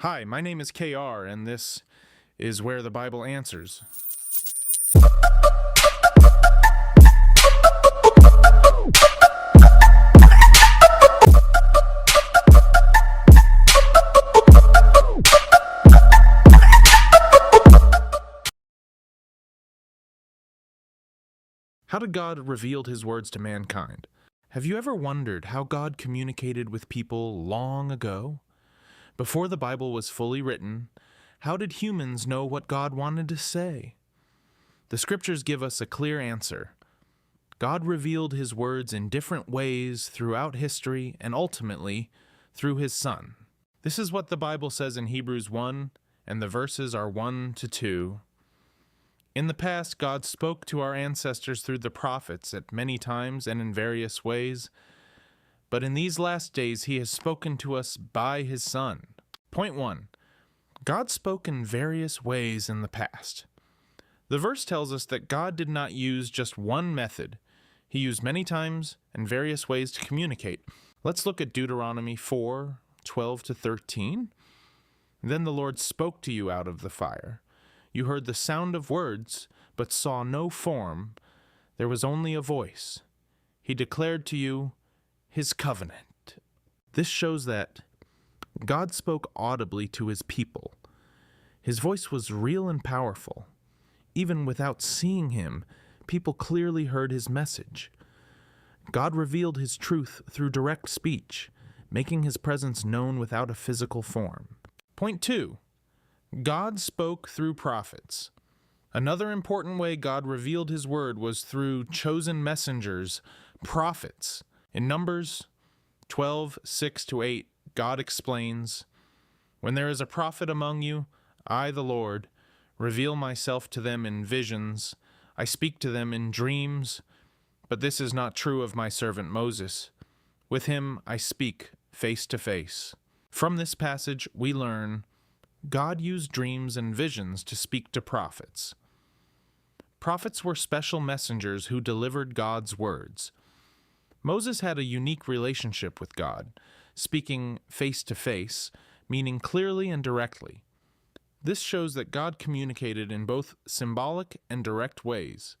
Hi, my name is KR, and this is Where the Bible Answers. How did God reveal his words to mankind? Have you ever wondered how God communicated with people long ago? Before the Bible was fully written, how did humans know what God wanted to say? The scriptures give us a clear answer. God revealed his words in different ways throughout history and ultimately through his Son. This is what the Bible says in Hebrews 1, and the verses are 1 to 2. In the past, God spoke to our ancestors through the prophets at many times and in various ways, but in these last days he has spoken to us by his Son. Point 1. God spoke in various ways in the past. The verse tells us that God did not use just one method. He used many times and various ways to communicate. Let's look at Deuteronomy 4:12-13. Then the Lord spoke to you out of the fire. You heard the sound of words, but saw no form. There was only a voice. He declared to you his covenant. This shows that God spoke audibly to his people. His voice was real and powerful. Even without seeing him, people clearly heard his message. God revealed his truth through direct speech, making his presence known without a physical form. Point 2. God spoke through prophets. Another important way God revealed his word was through chosen messengers, prophets. In Numbers 12:6-8, God explains, "When there is a prophet among you, I, the Lord, reveal myself to them in visions. I speak to them in dreams, but this is not true of my servant Moses. With him I speak face to face." From this passage, we learn God used dreams and visions to speak to prophets. Prophets were special messengers who delivered God's words. Moses had a unique relationship with God, speaking face to face, meaning clearly and directly. This shows that God communicated in both symbolic and direct ways,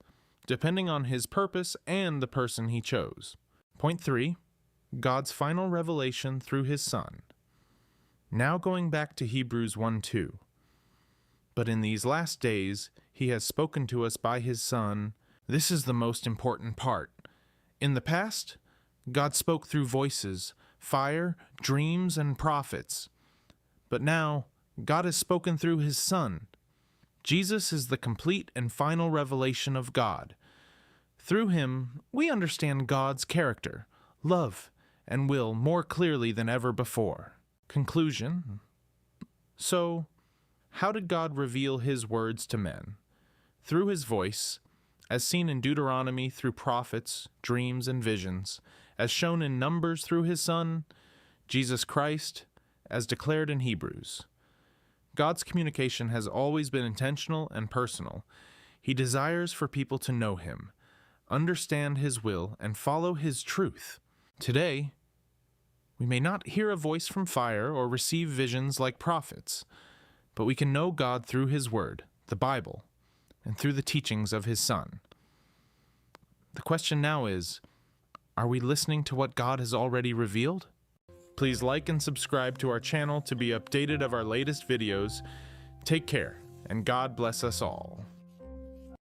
depending on his purpose and the person he chose. Point 3. God's final revelation through his Son. Now going back to Hebrews 1:2. But in these last days he has spoken to us by his Son. This is the most important part. In the past, God spoke through voices, fire, dreams, and prophets. But now, God has spoken through his Son. Jesus is the complete and final revelation of God. Through him, we understand God's character, love, and will more clearly than ever before. Conclusion. So, how did God reveal his words to men? Through his voice, as seen in Deuteronomy through prophets, dreams, and visions, as shown in Numbers through his Son, Jesus Christ, as declared in Hebrews. God's communication has always been intentional and personal. He desires for people to know him, understand his will, and follow his truth. Today, we may not hear a voice from fire or receive visions like prophets, but we can know God through his word, the Bible, and through the teachings of his Son. The question now is, are we listening to what God has already revealed? Please like and subscribe to our channel to be updated of our latest videos. Take care, and God bless us all.